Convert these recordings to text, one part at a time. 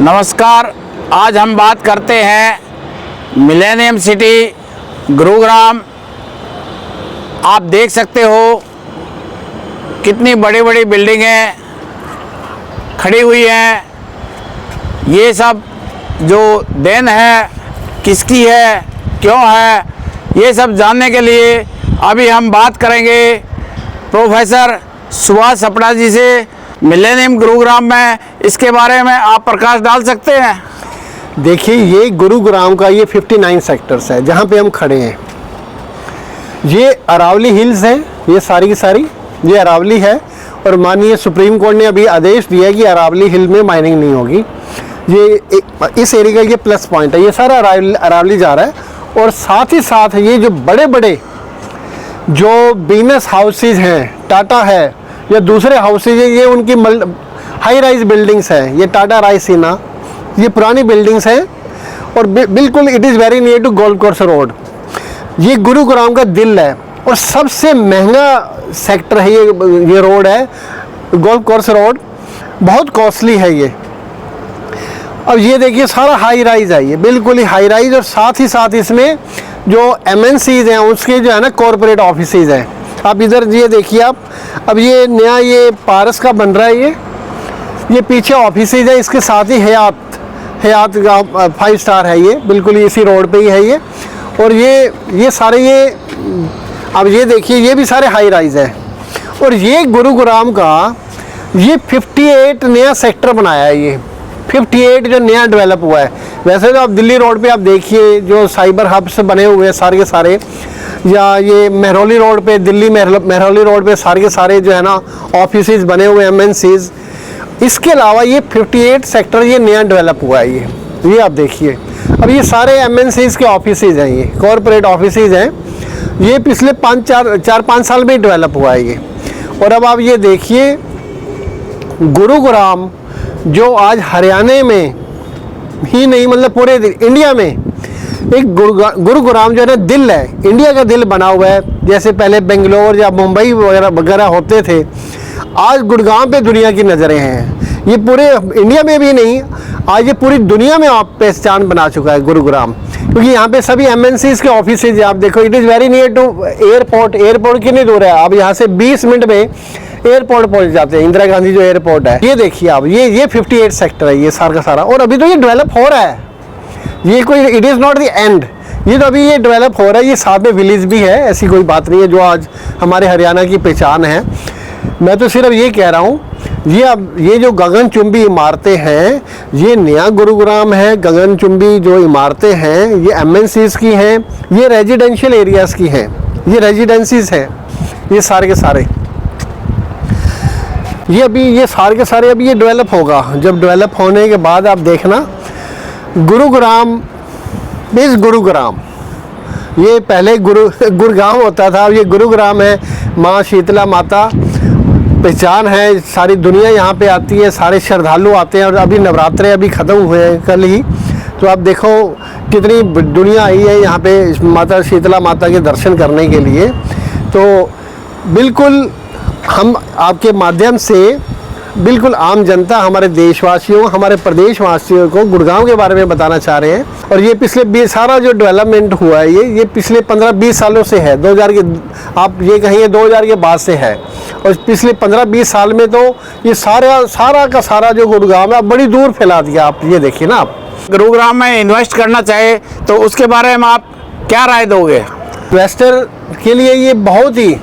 नमस्कार। आज हम बात करते हैं मिलेनियम सिटी गुरुग्राम। आप देख सकते हो कितनी बड़ी बड़ी बिल्डिंगें खड़ी हुई हैं। ये सब जो देन है किसकी है, क्यों है, ये सब जानने के लिए अभी हम बात करेंगे प्रोफेसर सुभाष सपड़ा जी से। मिलेनियम गुरुग्राम में इसके बारे में आप प्रकाश डाल सकते हैं। देखिए, ये गुरुग्राम का ये 59 सेक्टर्स है जहाँ पे हम खड़े हैं। ये अरावली हिल्स है, ये सारी की सारी ये अरावली है। और माननीय सुप्रीम कोर्ट ने अभी आदेश दिया है कि अरावली हिल में माइनिंग नहीं होगी। ये इस एरिया का ये प्लस पॉइंट है। ये सारा अरावली जा रहा है। और साथ ही साथ ये जो बड़े बड़े जो बिजनेस हाउसेज हैं, टाटा है या दूसरे हाउसेज है, ये उनकी हाई राइज बिल्डिंग्स हैं। ये टाटा रायसीना, ये पुरानी बिल्डिंग्स हैं और बिल्कुल it is very near to golf course road. ये गुरुग्राम का दिल है और सबसे महंगा सेक्टर है ये रोड है गोल्फ कोर्स रोड। बहुत कॉस्टली है ये। अब ये देखिए सारा हाई राइज है, ये बिल्कुल ही हाई राइज। और साथ ही साथ इसमें जो MNCs हैं उसके जो है ना कॉरपोरेट ऑफिसेज हैं। आप इधर ये देखिए आप, अब ये नया ये पारस का बन रहा है। ये पीछे ऑफिसेज है, इसके साथ ही हयात का 5 स्टार है। ये बिल्कुल इसी रोड पे ही है ये। और ये सारे ये अब ये देखिए ये भी सारे हाई राइज है। और ये गुरुग्राम का ये 58 नया सेक्टर बनाया है। ये 58 जो नया डेवलप हुआ है। वैसे तो आप दिल्ली रोड पे आप देखिए जो साइबर हब्स बने हुए हैं सारे के सारे, या ये मेहरौली रोड पे दिल्ली मेहरौली रोड पे सारे के सारे जो है ना ऑफिसेज बने हुए MNCs। इसके अलावा ये 58 सेक्टर ये नया डेवलप हुआ है। ये आप देखिए, अब ये सारे MNCs के ऑफिसेज हैं, ये कॉरपोरेट ऑफिसेज हैं। ये पिछले 4-5 साल में डेवलप हुआ है ये। और अब आप ये देखिए गुरुग्राम जो आज हरियाणा में ही नहीं मतलब पूरे इंडिया में एक गुरुग्राम जो है ना दिल है, इंडिया का दिल बना हुआ है। जैसे पहले बेंगलोर या मुंबई वगैरह होते थे, आज गुरुग्राम पे दुनिया की नज़रें हैं। ये पूरे इंडिया में भी नहीं, आज ये पूरी दुनिया में आप पहचान बना चुका है गुरुग्राम। क्योंकि यहाँ पे सभी MNCs के ऑफिसेज आप देखो, it is very near to airport. Airport कितनी दूर है, आप यहाँ से 20 मिनट में एयरपोर्ट पहुँच जाते हैं, इंदिरा गांधी जो एयरपोर्ट है। ये देखिए आप, ये 58 सेक्टर है ये सारा का सारा। और अभी तो ये डेवलप हो रहा है, ये कोई it is not the end. ये तो अभी ये डेवलप हो रहा है। ये साथ में विलेज भी है, ऐसी कोई बात नहीं है जो आज हमारे हरियाणा की पहचान है। मैं तो सिर्फ ये कह रहा हूँ, ये जो गगनचुंबी इमारतें हैं ये नया गुरुग्राम है। गगनचुंबी जो इमारतें हैं ये MNCs की हैं, ये रेजिडेंशियल एरियाज़ की हैं, ये रेजिडेंसीज हैं ये सारे के सारे। ये सारे के सारे अभी ये डेवलप होगा। जब डेवलप होने के बाद आप देखना गुरुग्राम इस गुरुग्राम, ये पहले गुरुगांव होता था, अब ये गुरुग्राम है। माँ शीतला माता पहचान है, सारी दुनिया यहाँ पे आती है, सारे श्रद्धालु आते हैं। और अभी नवरात्रे अभी ख़त्म हुए हैं कल ही, तो आप देखो कितनी दुनिया आई है यहाँ पे माता शीतला माता के दर्शन करने के लिए। तो बिल्कुल हम आपके माध्यम से बिल्कुल आम जनता, हमारे देशवासियों, हमारे प्रदेशवासियों को गुड़गांव के बारे में बताना चाह रहे हैं। और ये पिछले सारा जो डेवलपमेंट हुआ है ये पिछले 15-20 सालों से है। 2000 के आप ये कहिए 2000 के बाद से है। और पिछले 15-20 साल में तो ये सारा का सारा जो गुड़गांव है बड़ी दूर फैला दिया। आप ये देखिए ना, आप गुरुग्राम में इन्वेस्ट करना चाहे तो उसके बारे में आप क्या राय दोगे? इन्वेस्टर के लिए ये बहुत ही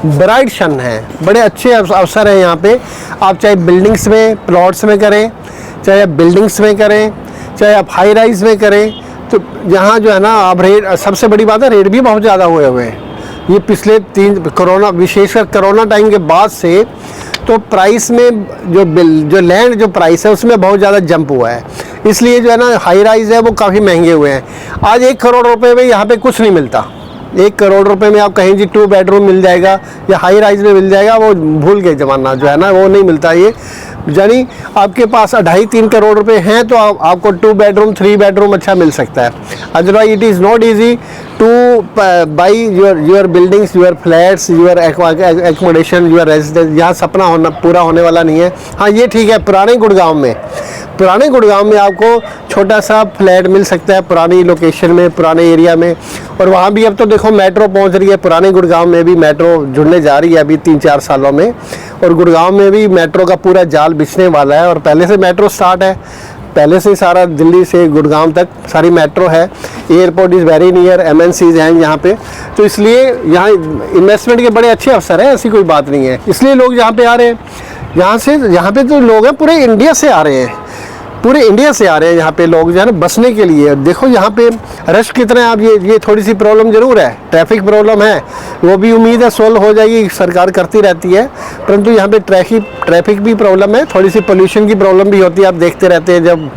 ब्राइट शन है, बड़े अच्छे अवसर हैं यहाँ पे। आप चाहे बिल्डिंग्स में प्लॉट्स में करें, चाहे आप बिल्डिंग्स में करें, चाहे आप हाई राइज में करें, तो यहाँ जो है ना आप रेट, सबसे बड़ी बात है रेट भी बहुत ज़्यादा हुए हैं। ये पिछले विशेषकर कोरोना टाइम के बाद से तो प्राइस में जो लैंड जो प्राइस है उसमें बहुत ज़्यादा जंप हुआ है। इसलिए जो है ना हाई राइज है वो काफ़ी महंगे हुए हैं। आज 1 करोड़ रुपए में यहाँ पे कुछ नहीं मिलता। 1 करोड़ रुपए में आप कहें जी 2 बेडरूम मिल जाएगा या हाई राइज में मिल जाएगा, वो भूल गए ज़माना जो है ना, वो नहीं मिलता। ये यानी आपके पास 2.5-3 करोड़ रुपए हैं तो आपको 2 बेडरूम 3 बेडरूम अच्छा मिल सकता है। Otherwise it is not easy two by your buildings, your flats, your accommodation, your residence. यहाँ सपना होना पूरा होने वाला नहीं है। हाँ ये ठीक है, पुराने गुड़गांव में आपको छोटा सा फ्लैट मिल सकता है पुरानी लोकेशन में, पुराने एरिया में। और वहाँ भी अब तो देखो मेट्रो पहुँच रही है, पुराने गुड़गांव में भी मेट्रो जुड़ने जा रही है अभी 3-4 सालों में। और गुड़गांव में भी मेट्रो का पूरा जाल बिछने वाला है और पहले से मेट्रो स्टार्ट है, पहले से सारा दिल्ली से गुड़गांव तक सारी मेट्रो है। Airport is very near, MNCs हैं यहाँ पे, तो इसलिए यहाँ इन्वेस्टमेंट के बड़े अच्छे अवसर हैं, ऐसी कोई बात नहीं है। इसलिए लोग यहाँ पे आ रहे हैं। यहाँ पे तो लोग हैं पूरे इंडिया से आ रहे हैं, यहाँ पे लोग जो है ना बसने के लिए। देखो यहाँ पे रश कितना है। अब ये थोड़ी सी प्रॉब्लम ज़रूर है, ट्रैफिक प्रॉब्लम है, वो भी उम्मीद है सोल्व हो जाएगी, सरकार करती रहती है। परंतु यहाँ पे ट्रैफिक भी प्रॉब्लम है, थोड़ी सी पोल्यूशन की प्रॉब्लम भी होती है। आप देखते रहते हैं जब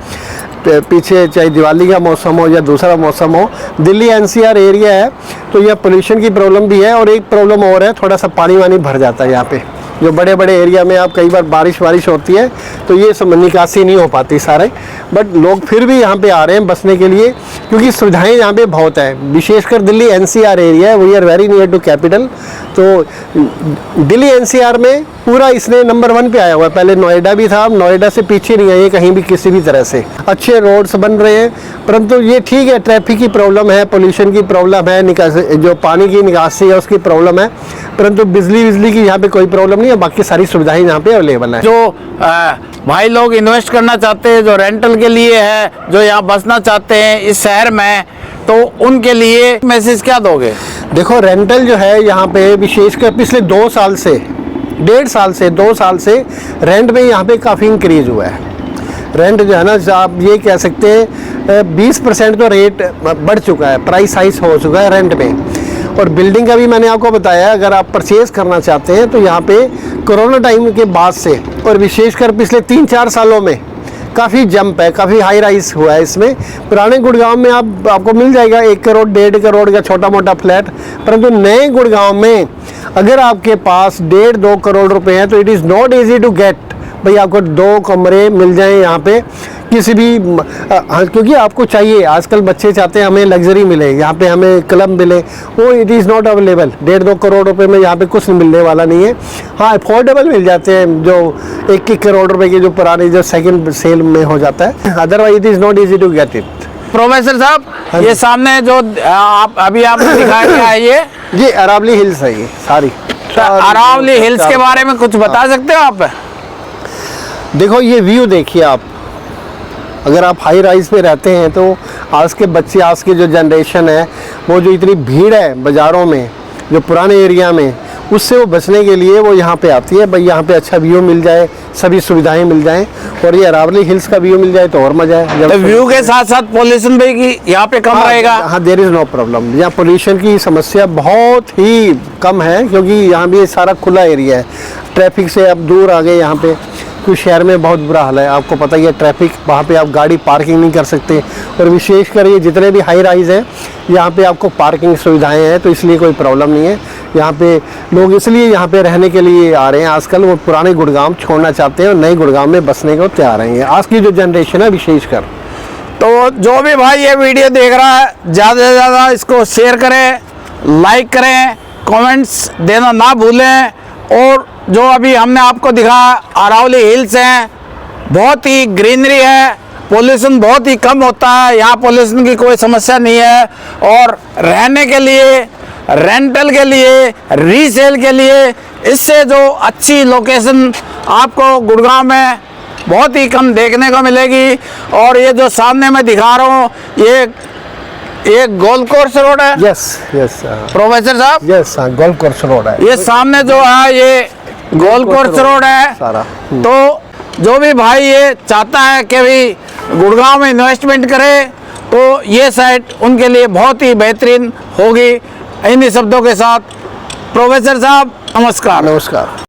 पीछे चाहे दिवाली का मौसम हो या दूसरा मौसम हो, दिल्ली NCR एरिया है तो यह पोल्यूशन की प्रॉब्लम भी है। और एक प्रॉब्लम और है, थोड़ा सा पानी वानी भर जाता है यहाँ पे। जो बड़े बड़े एरिया में आप कई बार बारिश होती है तो ये सब निकासी नहीं हो पाती सारे। बट लोग फिर भी यहाँ पे आ रहे हैं बसने के लिए, क्योंकि सुविधाएं यहाँ पे बहुत है। विशेषकर दिल्ली NCR एरिया है, we are very near to capital. तो दिल्ली NCR में पूरा इसने नंबर 1 पे आया हुआ है। पहले नोएडा भी था, अब नोएडा से पीछे नहीं है ये कहीं भी किसी भी तरह से। अच्छे रोड्स बन रहे हैं, परंतु ये ठीक है, ट्रैफिक की प्रॉब्लम है, पोल्यूशन की प्रॉब्लम है, जो पानी की निकासी है उसकी प्रॉब्लम है, परंतु बिजली की यहाँ पे कोई प्रॉब्लम नहीं है। बाकी सारी सुविधाएं यहाँ पे अवेलेबल है। जो भाई लोग इन्वेस्ट करना चाहते हैं, जो रेंटल के लिए है, जो यहाँ बसना चाहते हैं इस शहर में, तो उनके लिए मैसेज क्या दोगे? देखो रेंटल जो है यहाँ पे विशेषकर पिछले 2 साल से 2 साल से रेंट में यहाँ पे काफ़ी इंक्रीज हुआ है। रेंट जो है ना, आप ये कह सकते हैं 20% तो रेट बढ़ चुका है, प्राइस हाइस हो चुका है रेंट में। और बिल्डिंग का भी मैंने आपको बताया, अगर आप परचेज़ करना चाहते हैं तो यहाँ पे कोरोना टाइम के बाद से और विशेषकर पिछले 3-4 सालों में काफ़ी जंप है, काफ़ी हाई राइज हुआ है इसमें। पुराने गुड़गांव में आपको मिल जाएगा 1 करोड़ 1.5 करोड़ का छोटा मोटा फ्लैट, परंतु नए गुड़गांव में अगर आपके पास 1.5-2 करोड़ रुपए हैं तो it is not easy to get. भाई आपको 2 कमरे मिल जाएं यहाँ पे किसी भी, क्योंकि आपको चाहिए, आजकल बच्चे चाहते हैं हमें लग्जरी मिले, यहाँ पे हमें क्लब मिले, वो it is not available. 1.5-2 crore रुपए में यहाँ पे कुछ मिलने वाला नहीं है। हाँ अफोर्डेबल मिल जाते हैं, जो 1-1 करोड़ रुपए की जो पुरानी जो सेकंड सेल में हो जाता है, otherwise it is not easy to get it. Professor साहब, ये सामने जो अभी आपने दिखाया है ये अरावली हिल्स है, ये सारी अरावली हिल्स के बारे में कुछ बता सकते हो आप? देखो ये व्यू देखिए आप, अगर आप हाई राइज पे रहते हैं तो आज के बच्चे, आज की जो जनरेशन है, वो जो इतनी भीड़ है बाज़ारों में, जो पुराने एरिया में, उससे वो बचने के लिए वो यहाँ पे आती है। भाई यहाँ पे अच्छा व्यू मिल जाए, सभी सुविधाएं मिल जाएं, और ये अरावली हिल्स का व्यू मिल जाए तो और मज़ा है। तो व्यू के साथ साथ पोल्यूशन भी की यहाँ पे कम रहेगा? हाँ, देयर इज़ नो प्रॉब्लम। यहाँ पोल्यूशन की समस्या बहुत ही कम है, क्योंकि यहाँ भी सारा खुला एरिया है। ट्रैफिक से आप दूर आ गए यहाँ पे, क्योंकि शहर में बहुत बुरा हाल है, आपको पता ही है ट्रैफिक, वहाँ पे आप गाड़ी पार्किंग नहीं कर सकते। और विशेषकर ये जितने भी हाई राइज हैं यहाँ पे आपको पार्किंग सुविधाएं हैं, तो इसलिए कोई प्रॉब्लम नहीं है। यहाँ पे लोग इसलिए यहाँ पे रहने के लिए आ रहे हैं आजकल, वो पुराने गुड़गांव छोड़ना चाहते हैं और नए गुड़गांव में बसने को तैयार हैं आज की जो जनरेशन है विशेषकर। तो जो भी भाई ये वीडियो देख रहा है, ज़्यादा से ज़्यादा इसको शेयर करें, लाइक करें, कमेंट्स देना ना भूलें। और जो अभी हमने आपको दिखाया अरावली हिल्स हैं, बहुत ही ग्रीनरी है, पोल्यूशन बहुत ही कम होता है, यहाँ पोल्यूशन की कोई समस्या नहीं है। और रहने के लिए, रेंटल के लिए, रीसेल के लिए, इससे जो अच्छी लोकेशन आपको गुड़गांव में बहुत ही कम देखने को मिलेगी। और ये जो सामने मैं दिखा रहा हूँ, ये गोल्फ कोर्स रोड है। यस प्रोफेसर साहब, यस गोल्फ कोर्स रोड है। ये सामने जो है ये गोल्फ कोर्स रोड है सारा। तो जो भी भाई ये चाहता है कि भी गुड़गांव में इन्वेस्टमेंट करे, तो ये साइट उनके लिए बहुत ही बेहतरीन होगी। इन्हीं शब्दों के साथ प्रोफेसर साहब नमस्कार। नमस्कार।